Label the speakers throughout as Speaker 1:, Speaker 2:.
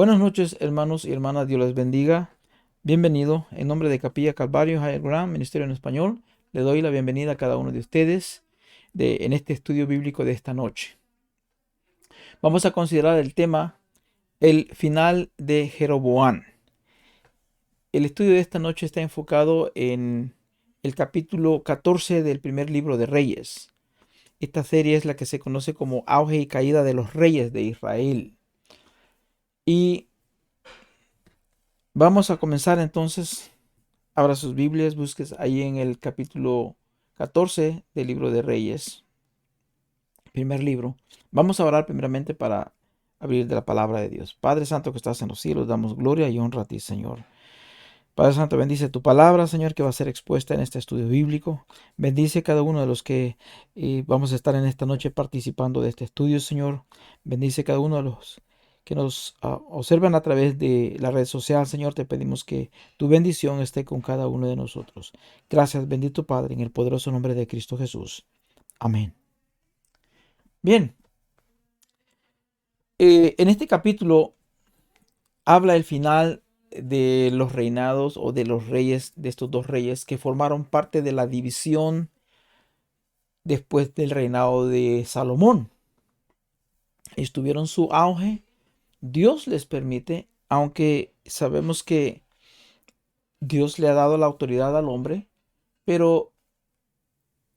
Speaker 1: Buenas noches, hermanos y hermanas, Dios les bendiga. Bienvenido en nombre de Capilla Calvario Higher Ground, Ministerio en Español. Le doy la bienvenida a cada uno de ustedes en este estudio bíblico de esta noche. Vamos a considerar el tema, el final de Jeroboam. El estudio de esta noche está enfocado en el capítulo 14 del primer libro de Reyes. Esta serie es la que se conoce como Auge y Caída de los Reyes de Israel. Y vamos a comenzar entonces. Abra sus Biblias, busques ahí en el capítulo 14 del libro de Reyes, primer libro. Vamos a orar primeramente para abrir de la palabra de Dios. Padre Santo que estás en los cielos, damos gloria y honra a ti, Señor. Padre Santo, bendice tu palabra, Señor, que va a ser expuesta en este estudio bíblico. Bendice cada uno de los que vamos a estar en esta noche participando de este estudio, Señor. Bendice cada uno de los que nos observan a través de la red social, Señor. Te pedimos que tu bendición esté con cada uno de nosotros. Gracias, bendito Padre, en el poderoso nombre de Cristo Jesús. Amén. Bien, en este capítulo habla el final de los reinados o de los reyes, de estos dos reyes que formaron parte de la división después del reinado de Salomón. Ellos tuvieron su auge. Dios les permite, aunque sabemos que Dios le ha dado la autoridad al hombre, pero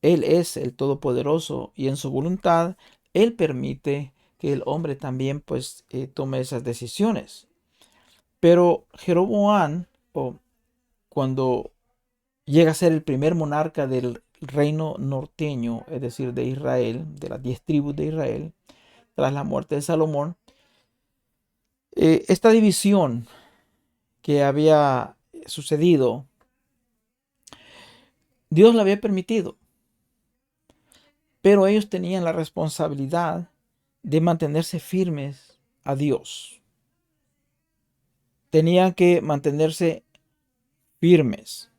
Speaker 1: Él es el Todopoderoso y en su voluntad Él permite que el hombre también pues tome esas decisiones. Pero Jeroboam, cuando llega a ser el primer monarca del reino norteño, es decir, de Israel, de las 10 tribus de Israel, tras la muerte de Salomón, esta división que había sucedido, Dios la había permitido, pero ellos tenían la responsabilidad de mantenerse firmes a Dios. Tenían que mantenerse firmes.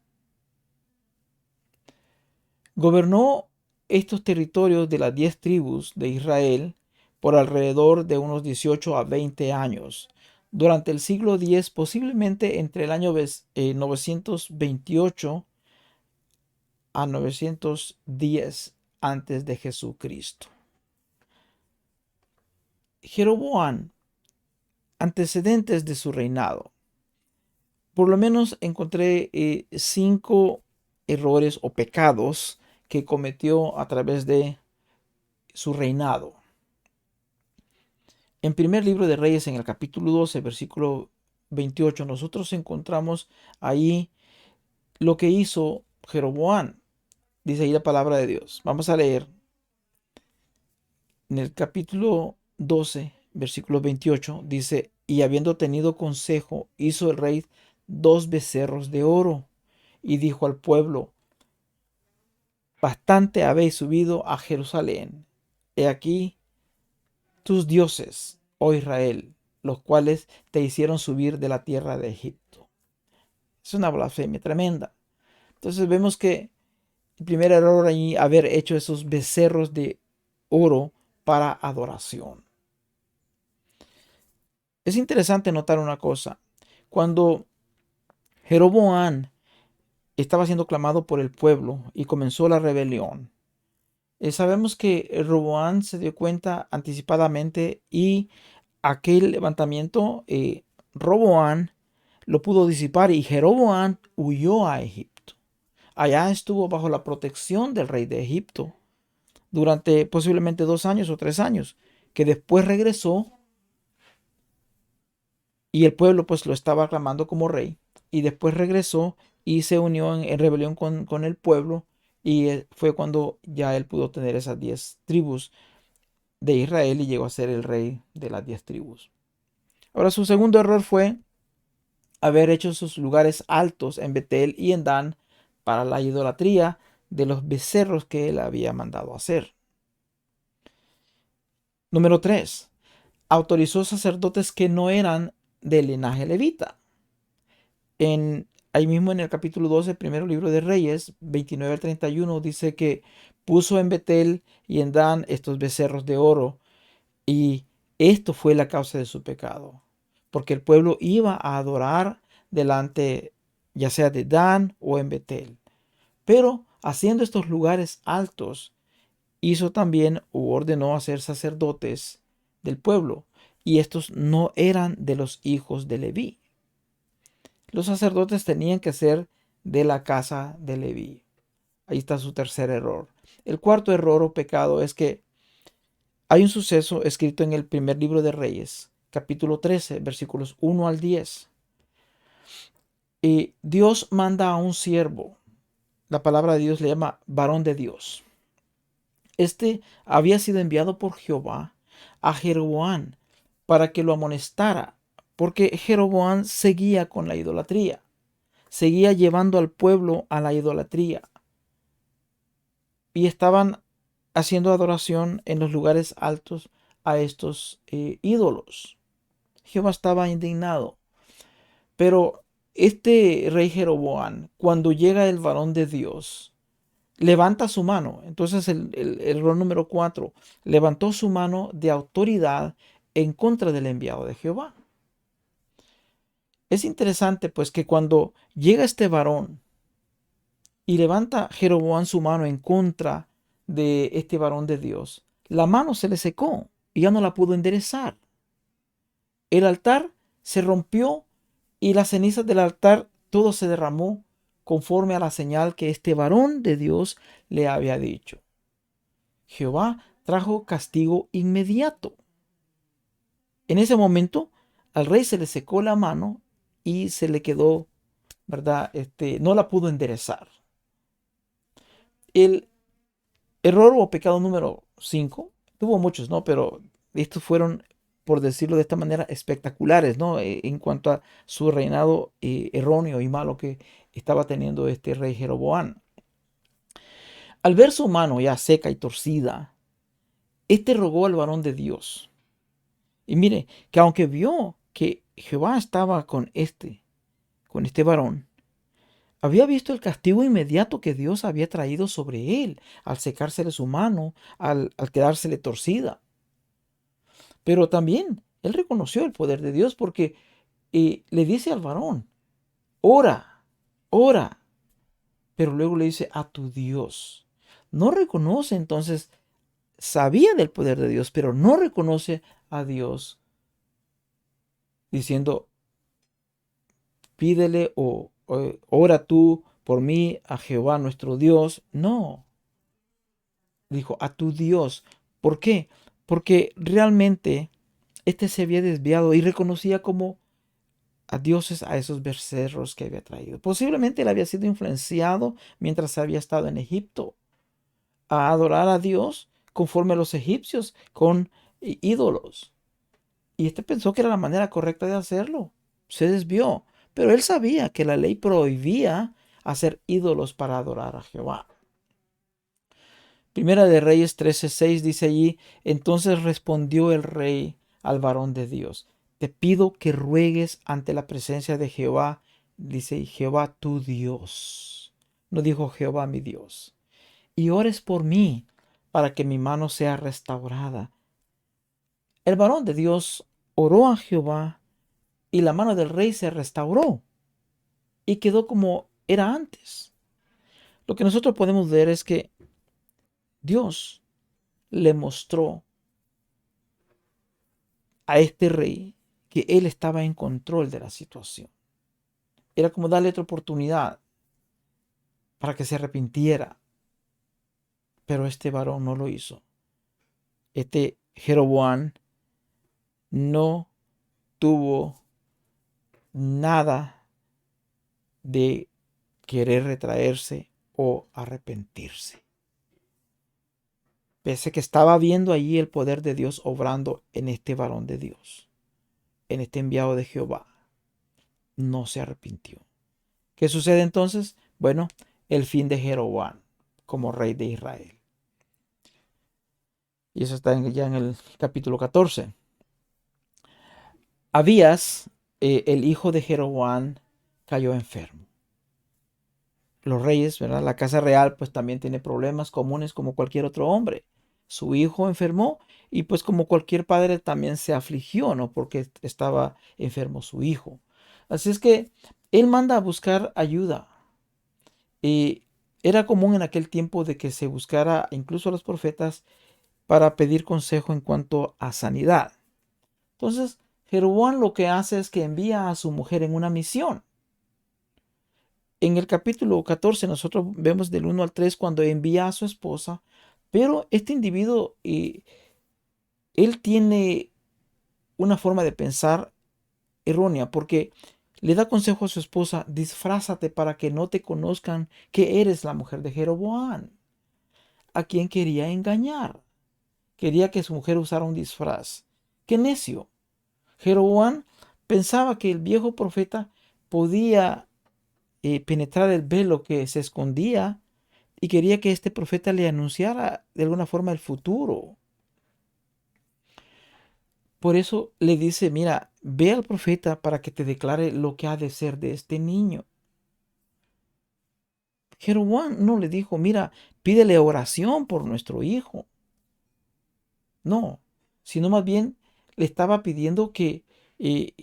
Speaker 1: Gobernó estos territorios de las 10 tribus de Israel por alrededor de unos 18 a 20 años. Durante el siglo X, posiblemente entre el año 928 a 910 antes de Jesucristo. Jeroboam, antecedentes de su reinado. Por lo menos encontré 5 errores o pecados que cometió a través de su reinado. En primer libro de Reyes, en el capítulo 12, versículo 28, nosotros encontramos ahí lo que hizo Jeroboam. Dice ahí la palabra de Dios. Vamos a leer en el capítulo 12, versículo 28. Dice, y habiendo tenido consejo, hizo el rey 2 becerros de oro y dijo al pueblo, bastante habéis subido a Jerusalén. He aquí tus dioses, oh Israel, los cuales te hicieron subir de la tierra de Egipto. Es una blasfemia tremenda. Entonces vemos que el primer error ahí, haber hecho esos becerros de oro para adoración. Es interesante notar una cosa. Cuando Jeroboam estaba siendo clamado por el pueblo y comenzó la rebelión, sabemos que Roboam se dio cuenta anticipadamente y aquel levantamiento, Roboam lo pudo disipar y Jeroboam huyó a Egipto. Allá estuvo bajo la protección del rey de Egipto durante posiblemente 2 años o 3 años, que después regresó y el pueblo pues lo estaba aclamando como rey y después regresó y se unió en rebelión con el pueblo y fue cuando ya él pudo tener esas 10 tribus de Israel y llegó a ser el rey de las 10 tribus. Ahora su segundo error fue haber hecho sus lugares altos en Betel y en Dan para la idolatría de los becerros que él había mandado hacer. Número 3. Autorizó sacerdotes que no eran del linaje levita. Ahí mismo en el capítulo 12, primero libro de Reyes, 29 al 31, dice que puso en Betel y en Dan estos becerros de oro y esto fue la causa de su pecado. porque el pueblo iba a adorar delante, ya sea de Dan o en Betel. Pero haciendo estos lugares altos, hizo también o ordenó hacer sacerdotes del pueblo, y estos no eran de los hijos de Leví. Los sacerdotes tenían que ser de la casa de Leví. Ahí está su tercer error. El cuarto error o pecado es que hay un suceso escrito en el primer libro de Reyes, capítulo 13, versículos 1 al 10. Y Dios manda a un siervo. La palabra de Dios le llama varón de Dios. Este había sido enviado por Jehová a Jeroboam para que lo amonestara, porque Jeroboam seguía con la idolatría, seguía llevando al pueblo a la idolatría y estaban haciendo adoración en los lugares altos a estos ídolos. Jehová estaba indignado, pero este rey Jeroboam, cuando llega el varón de Dios, levanta su mano. Entonces el error número 4, levantó su mano de autoridad en contra del enviado de Jehová. Es interesante pues que cuando llega este varón y levanta Jeroboam su mano en contra de este varón de Dios, la mano se le secó y ya no la pudo enderezar. El altar se rompió y las cenizas del altar todo se derramó conforme a la señal que este varón de Dios le había dicho. Jehová trajo castigo inmediato. En ese momento al rey se le secó la mano y se le quedó, ¿verdad? No la pudo enderezar. El error o pecado número 5, tuvo muchos, ¿no? Pero estos fueron, por decirlo de esta manera, espectaculares, ¿no? En cuanto a su reinado erróneo y malo que estaba teniendo este rey Jeroboam. Al ver su mano ya seca y torcida, este rogó al varón de Dios. Y mire, que aunque vio que Jehová estaba con este varón, había visto el castigo inmediato que Dios había traído sobre él al secársele su mano, al quedársele torcida. Pero también él reconoció el poder de Dios porque le dice al varón, ora, ora, pero luego le dice a tu Dios. No reconoce entonces, sabía del poder de Dios, pero no reconoce a Dios diciendo, pídele o ora tú por mí a Jehová nuestro Dios. No, dijo a tu Dios. ¿Por qué? Porque realmente este se había desviado y reconocía como a dioses a esos becerros que había traído. Posiblemente él había sido influenciado mientras había estado en Egipto a adorar a Dios conforme a los egipcios con ídolos. Y este pensó que era la manera correcta de hacerlo. Se desvió. Pero él sabía que la ley prohibía hacer ídolos para adorar a Jehová. Primera de Reyes 13:6 dice allí, entonces respondió el rey al varón de Dios, te pido que ruegues ante la presencia de Jehová, dice Jehová tu Dios. No dijo Jehová mi Dios. Y ores por mí para que mi mano sea restaurada. El varón de Dios oró a Jehová y la mano del rey se restauró y quedó como era antes. Lo que nosotros podemos ver es que Dios le mostró a este rey que él estaba en control de la situación. Era como darle otra oportunidad para que se arrepintiera. Pero este varón no lo hizo. Este Jeroboam no tuvo nada de querer retraerse o arrepentirse. Pese que estaba viendo allí el poder de Dios obrando en este varón de Dios, en este enviado de Jehová, no se arrepintió. ¿Qué sucede entonces? Bueno, el fin de Jeroboam como rey de Israel. Y eso está ya en el capítulo 14. Abías, el hijo de Jeroboam, cayó enfermo. Los reyes, ¿verdad? La casa real pues también tiene problemas comunes como cualquier otro hombre. su hijo enfermó y pues como cualquier padre también se afligió, ¿no? Porque estaba enfermo su hijo. Así es que él manda a buscar ayuda. Y era común en aquel tiempo de que se buscara incluso a los profetas para pedir consejo en cuanto a sanidad. Entonces, Jeroboam lo que hace es que envía a su mujer en una misión. En el capítulo 14 nosotros vemos del 1 al 3 cuando envía a su esposa, pero este individuo, él tiene una forma de pensar errónea porque le da consejo a su esposa: disfrázate para que no te conozcan que eres la mujer de Jeroboam, a quien quería engañar. Quería que su mujer usara un disfraz. ¡Qué necio! Jeroboam pensaba que el viejo profeta podía penetrar el velo que se escondía y quería que este profeta le anunciara de alguna forma el futuro. Por eso le dice: mira, ve al profeta para que te declare lo que ha de ser de este niño. Jeroboam no le dijo: mira, pídele oración por nuestro hijo. No, sino más bien le estaba pidiendo que, eh,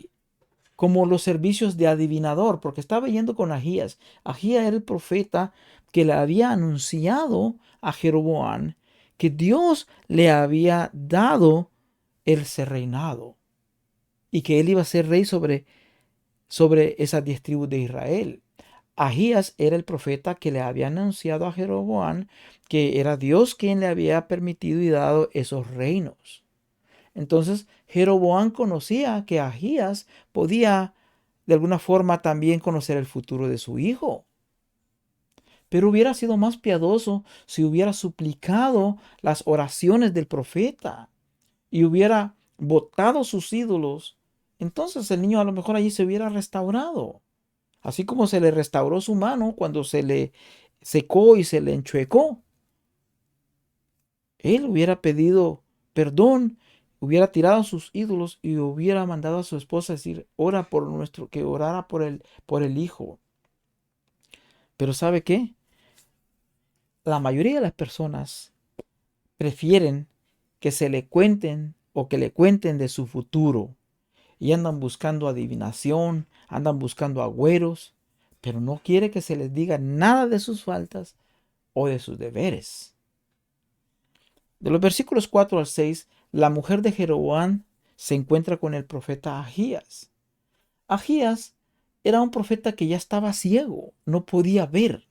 Speaker 1: como los servicios de adivinador, porque estaba yendo con Ahías. Ahías era el profeta que le había anunciado a Jeroboam que Dios le había dado el ser reinado y que él iba a ser rey sobre esas 10 tribus de Israel. Ahías era el profeta que le había anunciado a Jeroboam que era Dios quien le había permitido y dado esos reinos. Entonces Jeroboam conocía que Ahías podía de alguna forma también conocer el futuro de su hijo. Pero hubiera sido más piadoso si hubiera suplicado las oraciones del profeta y hubiera botado sus ídolos. Entonces el niño a lo mejor allí se hubiera restaurado. Así como se le restauró su mano cuando se le secó y se le enchuecó. Él hubiera pedido perdón, hubiera tirado sus ídolos y hubiera mandado a su esposa a decir: ora por que orara por el hijo. Pero ¿sabe qué? La mayoría de las personas prefieren que se le cuenten o que le cuenten de su futuro y andan buscando adivinación, andan buscando agüeros, pero no quiere que se les diga nada de sus faltas o de sus deberes. De los versículos 4 al 6, la mujer de Jeroboam se encuentra con el profeta Ahías. Ahías era un profeta que ya estaba ciego, no podía ver.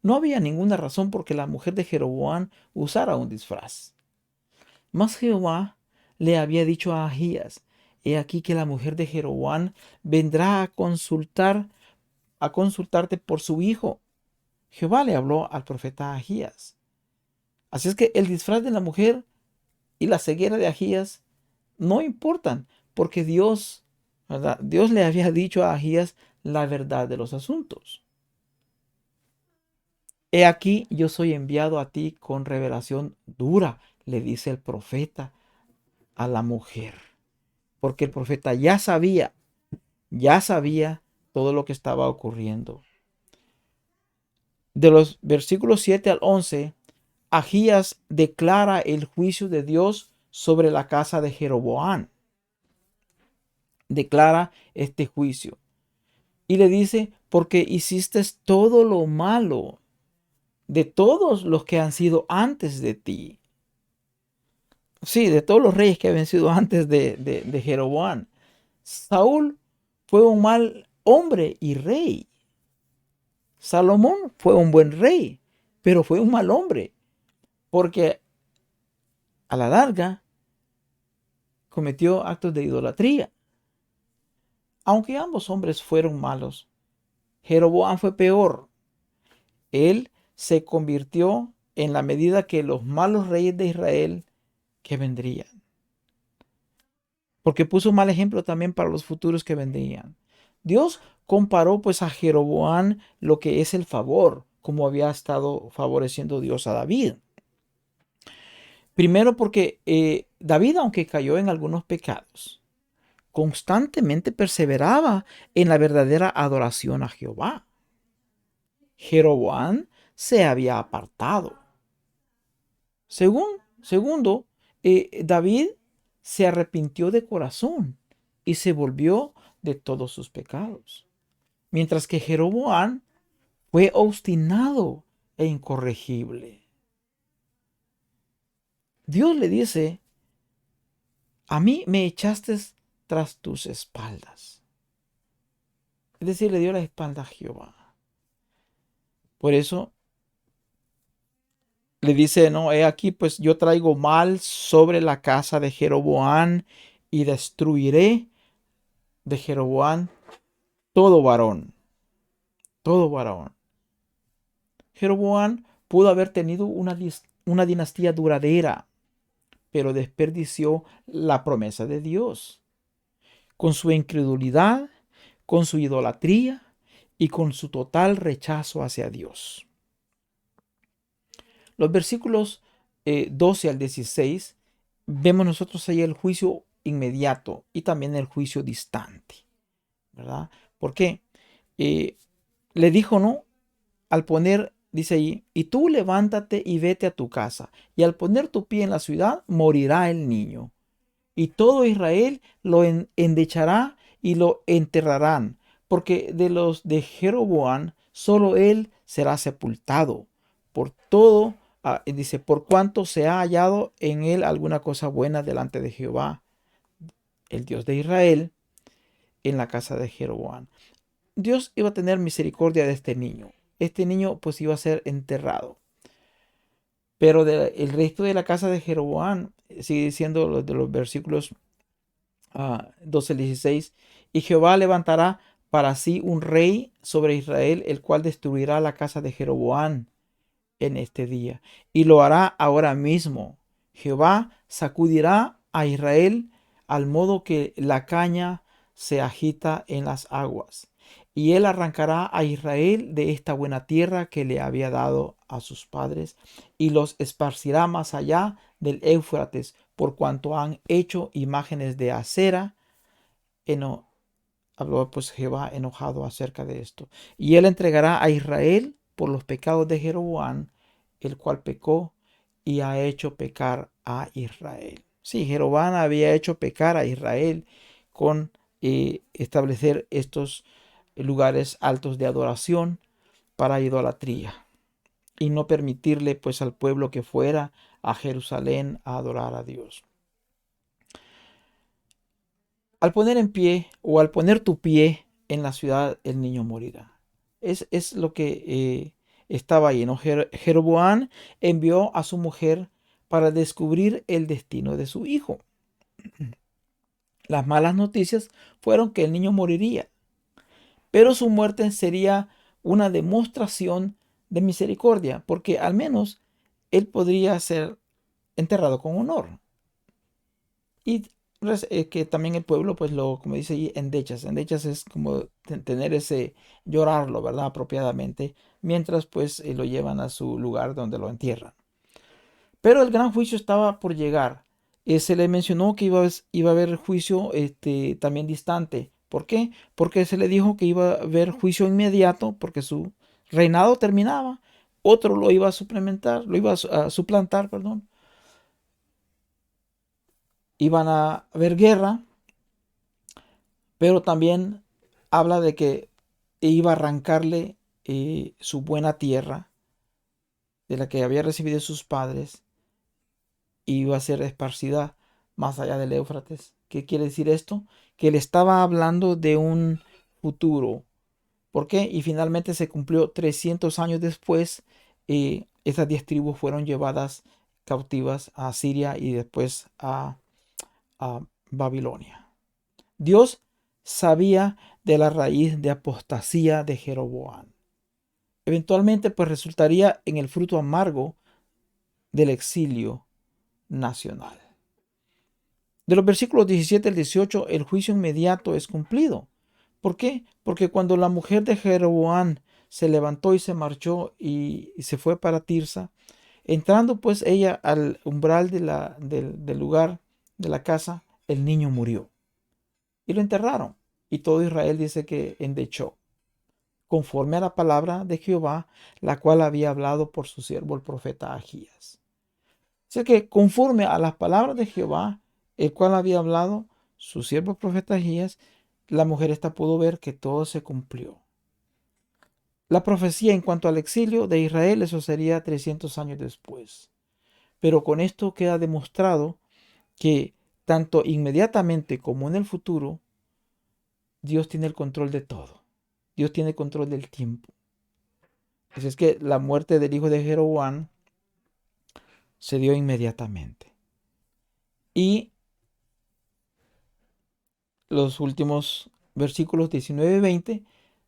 Speaker 1: No había ninguna razón por que la mujer de Jeroboam usara un disfraz. Mas Jehová le había dicho a Ahías: he aquí que la mujer de Jeroboam vendrá a consultarte por su hijo. Jehová le habló al profeta Ahías. Así es que el disfraz de la mujer y la ceguera de Ahías no importan, porque Dios, ¿verdad? Dios le había dicho a Ahías la verdad de los asuntos. He aquí, yo soy enviado a ti con revelación dura, le dice el profeta a la mujer, porque el profeta ya sabía todo lo que estaba ocurriendo. De los versículos 7 al 11, Ahías declara el juicio de Dios sobre la casa de Jeroboam. Declara este juicio y le dice: porque hiciste todo lo malo de todos los que han sido antes de ti. Sí, de todos los reyes que habían sido antes de Jeroboam. Saúl fue un mal hombre y rey. Salomón fue un buen rey, pero fue un mal hombre, porque a la larga cometió actos de idolatría. Aunque ambos hombres fueron malos, Jeroboam fue peor. Él se convirtió en la medida que los malos reyes de Israel que vendrían, porque puso un mal ejemplo también para los futuros que vendrían. Dios comparó pues a Jeroboam lo que es el favor, como había estado favoreciendo Dios a David. Primero porque David, aunque cayó en algunos pecados, constantemente perseveraba en la verdadera adoración a Jehová. Jeroboam se había apartado. Según Segundo, David se arrepintió de corazón y se volvió de todos sus pecados. Mientras que Jeroboam fue obstinado e incorregible. Dios le dice, a mí me echaste tras tus espaldas. Es decir, le dio la espalda a Jehová. Por eso le dice, no, he aquí, pues yo traigo mal sobre la casa de Jeroboam y destruiré de Jeroboam todo varón, todo varón. Jeroboam pudo haber tenido una dinastía duradera, pero desperdició la promesa de Dios con su incredulidad, con su idolatría y con su total rechazo hacia Dios. Los versículos 12 al 16 vemos nosotros ahí el juicio inmediato y también el juicio distante, ¿verdad? ¿Por qué? Le dijo, ¿no? Al poner, dice ahí, y tú levántate y vete a tu casa, y al poner tu pie en la ciudad, morirá el niño. Y todo Israel lo endechará y lo enterrarán, porque de los de Jeroboam solo él será sepultado. Por todo, dice, por cuanto se ha hallado en él alguna cosa buena delante de Jehová, el Dios de Israel, en la casa de Jeroboam. Dios iba a tener misericordia de este niño. Este niño pues iba a ser enterrado. Pero el resto de la casa de Jeroboam, sigue diciendo de los versículos 12 al 16, y Jehová levantará para sí un rey sobre Israel, el cual destruirá la casa de Jeroboam en este día, y lo hará ahora mismo. Jehová sacudirá a Israel al modo que la caña se agita en las aguas, y él arrancará a Israel de esta buena tierra que le había dado a sus padres, y los esparcirá más allá del Éufrates, por cuanto han hecho imágenes de acera. Habló pues Jehová enojado acerca de esto. Y él entregará a Israel por los pecados de Jeroboam, el cual pecó y ha hecho pecar a Israel. Sí, Jeroboam había hecho pecar a Israel con establecer estos lugares altos de adoración para idolatría y no permitirle pues al pueblo que fuera a Jerusalén a adorar a Dios. Al poner en pie o al poner tu pie en la ciudad, el niño morirá. Es lo que estaba ahí, ¿no? Jeroboam envió a su mujer para descubrir el destino de su hijo. Las malas noticias fueron que el niño moriría, pero su muerte sería una demostración de misericordia, porque al menos él podría ser enterrado con honor. Y que también el pueblo, pues lo, como dice ahí, endechas. Endechas es como tener ese, llorarlo, ¿verdad? Apropiadamente, mientras pues lo llevan a su lugar donde lo entierran. Pero el gran juicio estaba por llegar. Se le mencionó que iba a haber juicio también distante. ¿Por qué? Porque se le dijo que iba a haber juicio inmediato, porque su reinado terminaba. Otro lo iba a suplementar, lo iba a suplantar, perdón. Iban a haber guerra, pero también habla de que iba a arrancarle su buena tierra de la que había recibido sus padres y iba a ser esparcida más allá del Éufrates. ¿Qué quiere decir esto? Que él estaba hablando de un futuro. ¿Por qué? Y finalmente se cumplió 300 años después. Esas 10 tribus fueron llevadas cautivas a Siria y después a Babilonia. Dios sabía de la raíz de apostasía de Jeroboam. Eventualmente, pues resultaría en el fruto amargo del exilio nacional. De los versículos 17 al 18, el juicio inmediato es cumplido. ¿Por qué? Porque cuando la mujer de Jeroboam se levantó y se marchó y se fue para Tirsa, entrando pues ella al umbral del lugar de la casa, el niño murió y lo enterraron. Y todo Israel dice que endechó, conforme a la palabra de Jehová, la cual había hablado por su siervo el profeta Agías. Así que conforme a las palabras de Jehová, el cual había hablado su siervo profeta Agías, la mujer esta pudo ver que todo se cumplió. La profecía en cuanto al exilio de Israel, eso sería 300 años después. Pero con esto queda demostrado que tanto inmediatamente como en el futuro, Dios tiene el control de todo. Dios tiene control del tiempo. Así es que la muerte del hijo de Jeroboam se dio inmediatamente. Y los últimos versículos 19 y 20,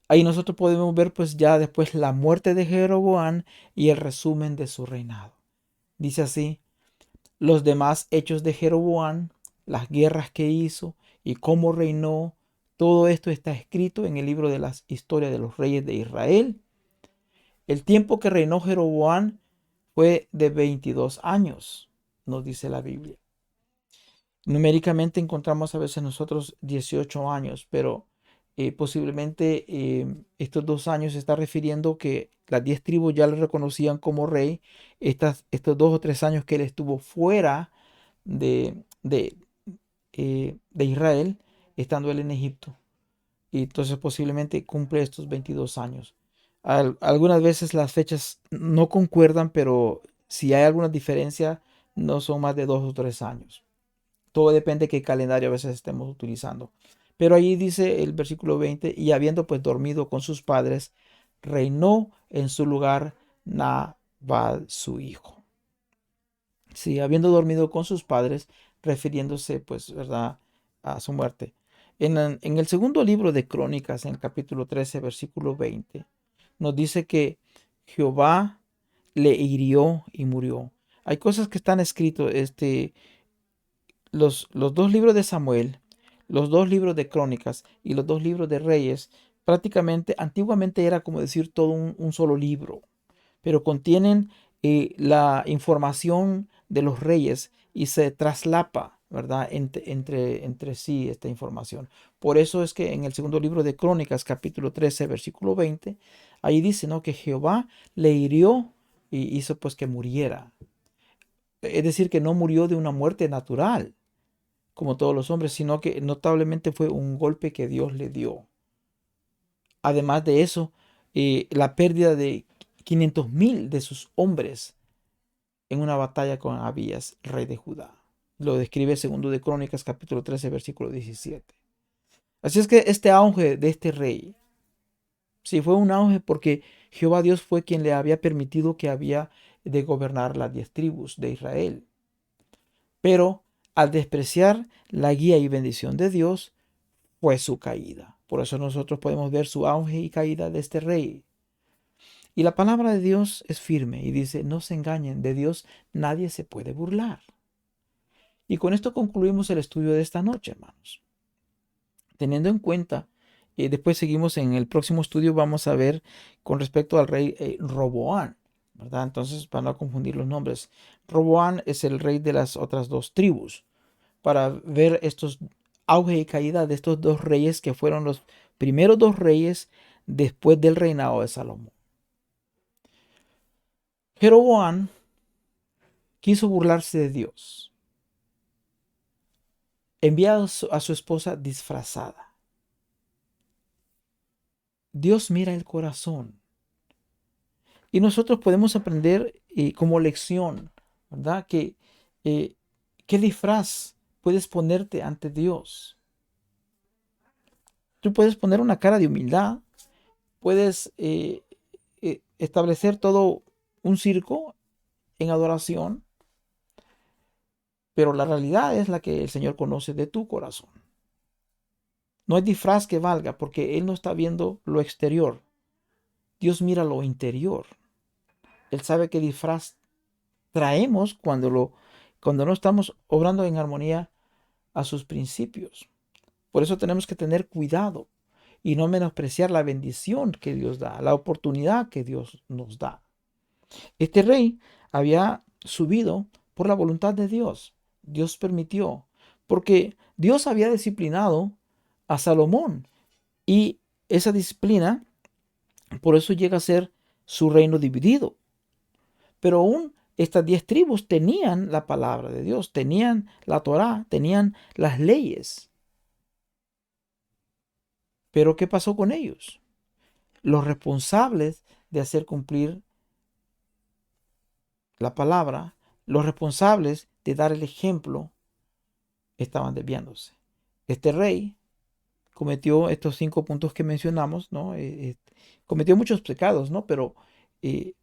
Speaker 1: ahí nosotros podemos ver pues ya después la muerte de Jeroboam y el resumen de su reinado. Dice así: los demás hechos de Jeroboam, las guerras que hizo y cómo reinó, todo esto está escrito en el libro de las historias de los reyes de Israel. El tiempo que reinó Jeroboam fue de 22 años, nos dice la Biblia. Numéricamente encontramos a veces nosotros 18 años, pero posiblemente estos 2 años se está refiriendo que las 10 tribus ya le reconocían como rey. Estos 2 o 3 años que él estuvo fuera de, de, de Israel, estando él en Egipto. Y entonces posiblemente cumple estos 22 años. Algunas veces las fechas no concuerdan, pero si hay alguna diferencia, no son más de 2 o 3 años. Todo depende de qué calendario a veces estemos utilizando. Pero allí dice el versículo 20, y habiendo pues dormido con sus padres, reinó en su lugar Nabal su hijo. Sí, habiendo dormido con sus padres, refiriéndose pues, ¿verdad?, a su muerte. En el segundo libro de Crónicas, en el capítulo 13, versículo 20, nos dice que Jehová le hirió y murió. Hay cosas que están escritos, los 2 libros de Samuel, los 2 libros de Crónicas y los 2 libros de Reyes, prácticamente, antiguamente era como decir todo un solo libro, pero contienen la información de los reyes y se traslapa, ¿verdad?, entre sí esta información. Por eso es que en el segundo libro de Crónicas, capítulo 13, versículo 20, ahí dice, ¿no?, que Jehová le hirió y hizo pues que muriera. Es decir, que no murió de una muerte natural, como todos los hombres, sino que notablemente fue un golpe que Dios le dio. Además de eso, la pérdida de 500,000 de sus hombres en una batalla con Abías, rey de Judá. Lo describe segundo de Crónicas, capítulo 13, versículo 17. Así es que este auge de este rey, sí, fue un auge porque Jehová Dios fue quien le había permitido que había de gobernar las 10 tribus de Israel. Pero al despreciar la guía y bendición de Dios, fue su caída. Por eso nosotros podemos ver su auge y caída de este rey. Y la palabra de Dios es firme y dice, no se engañen, de Dios nadie se puede burlar. Y con esto concluimos el estudio de esta noche, hermanos. Teniendo en cuenta, después seguimos en el próximo estudio, vamos a ver con respecto al rey Roboán, ¿verdad? Entonces, para no confundir los nombres, Roboán es el rey de las otras 2 tribus, para ver estos auge y caída de estos 2 reyes que fueron los primeros 2 reyes después del reinado de Salomón. Jeroboam quiso burlarse de Dios. Envía a su esposa disfrazada. Dios mira el corazón. Y nosotros podemos aprender como lección, ¿verdad? ¿Qué disfraz puedes ponerte ante Dios? Tú puedes poner una cara de humildad, puedes establecer todo un circo en adoración, pero la realidad es la que el Señor conoce de tu corazón. No hay disfraz que valga porque Él no está viendo lo exterior. Dios mira lo interior. Él sabe qué disfraz traemos cuando no estamos obrando en armonía a sus principios. Por eso tenemos que tener cuidado y no menospreciar la bendición que Dios da, la oportunidad que Dios nos da. Este rey había subido por la voluntad de Dios. Dios permitió, porque Dios había disciplinado a Salomón y esa disciplina, por eso llega a ser su reino dividido. Pero aún estas 10 tribus tenían la palabra de Dios, tenían la Torá, tenían las leyes. Pero ¿qué pasó con ellos? Los responsables de hacer cumplir la palabra, los responsables de dar el ejemplo, estaban desviándose. Este rey cometió estos 5 puntos que mencionamos, ¿no? Cometió muchos pecados, ¿no? Pero eh,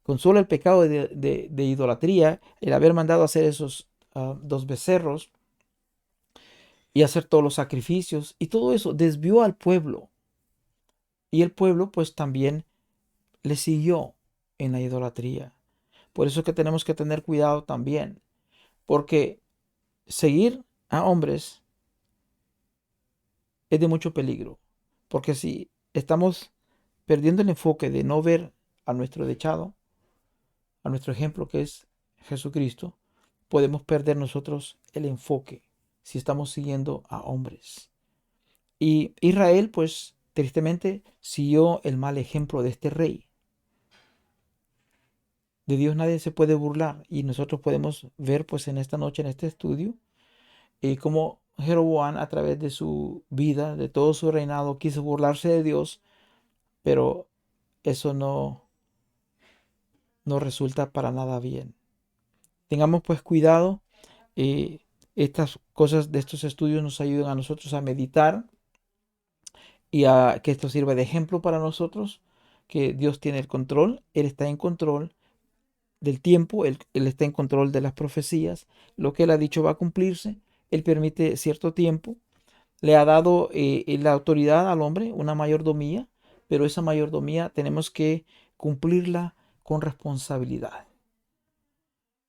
Speaker 1: con solo el pecado de idolatría, el haber mandado a hacer esos 2 becerros y hacer todos los sacrificios y todo eso desvió al pueblo. Y el pueblo pues también le siguió en la idolatría. Por eso es que tenemos que tener cuidado también, porque seguir a hombres es de mucho peligro, porque si estamos perdiendo el enfoque de no ver a nuestro dechado, a nuestro ejemplo que es Jesucristo, podemos perder nosotros el enfoque si estamos siguiendo a hombres. Y Israel, pues tristemente, siguió el mal ejemplo de este rey. De Dios nadie se puede burlar y nosotros podemos ver pues en esta noche, en este estudio, cómo Jeroboam a través de su vida, de todo su reinado, quiso burlarse de Dios, pero eso no resulta para nada bien. Tengamos pues cuidado. Estas cosas de estos estudios nos ayudan a nosotros a meditar y a que esto sirva de ejemplo para nosotros, que Dios tiene el control, Él está en control del tiempo, él está en control de las profecías, lo que Él ha dicho va a cumplirse, Él permite cierto tiempo, le ha dado la autoridad al hombre, una mayordomía, pero esa mayordomía tenemos que cumplirla con responsabilidad.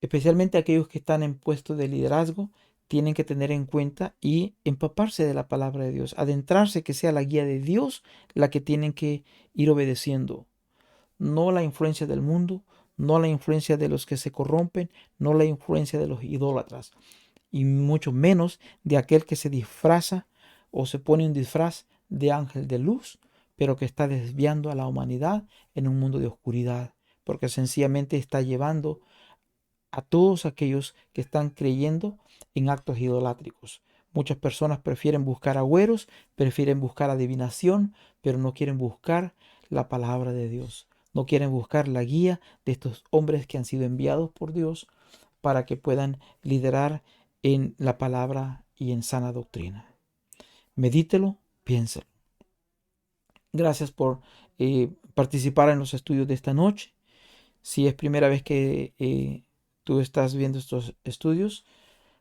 Speaker 1: Especialmente aquellos que están en puestos de liderazgo, tienen que tener en cuenta y empaparse de la palabra de Dios, adentrarse que sea la guía de Dios la que tienen que ir obedeciendo, no la influencia del mundo, no la influencia de los que se corrompen, no la influencia de los idólatras, y mucho menos de aquel que se disfraza o se pone un disfraz de ángel de luz, pero que está desviando a la humanidad en un mundo de oscuridad, porque sencillamente está llevando a todos aquellos que están creyendo en actos idolátricos. Muchas personas prefieren buscar agüeros, prefieren buscar adivinación, pero no quieren buscar la palabra de Dios. No quieren buscar la guía de estos hombres que han sido enviados por Dios para que puedan liderar en la palabra y en sana doctrina. Medítelo, piénselo. Gracias por participar en los estudios de esta noche. Si es primera vez que tú estás viendo estos estudios,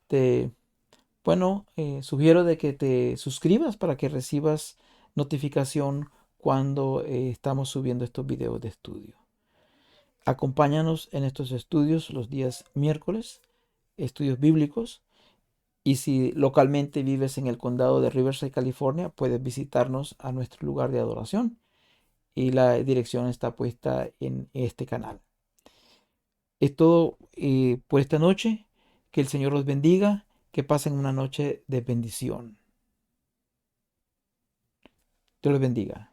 Speaker 1: te, sugiero de que te suscribas para que recibas notificación cuando estamos subiendo estos videos de estudio. Acompáñanos en estos estudios los días miércoles, estudios bíblicos. Y si localmente vives en el condado de Riverside, California, puedes visitarnos a nuestro lugar de adoración. Y la dirección está puesta en este canal. Es todo por esta noche. Que el Señor los bendiga. Que pasen una noche de bendición. Dios los bendiga.